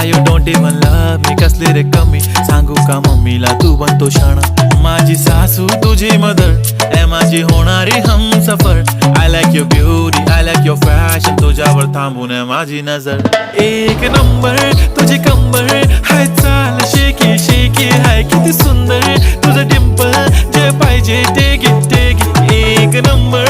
you don't even love me, कसली रे कमी सांगू का मम्मीला तू बनतो शाणा. माझी सासू तुझी मदर ए माझी होणारी Humsafar. I like your beauty, I like your fashion, तुझ्यावर थांबून आहे माझी नजर. एक नंबर तुझी कंबर हाय चाल शेकी शेकी हाय किती सुंदर तुझं डिंपल जे पाहिजे ते घे. एक नंबर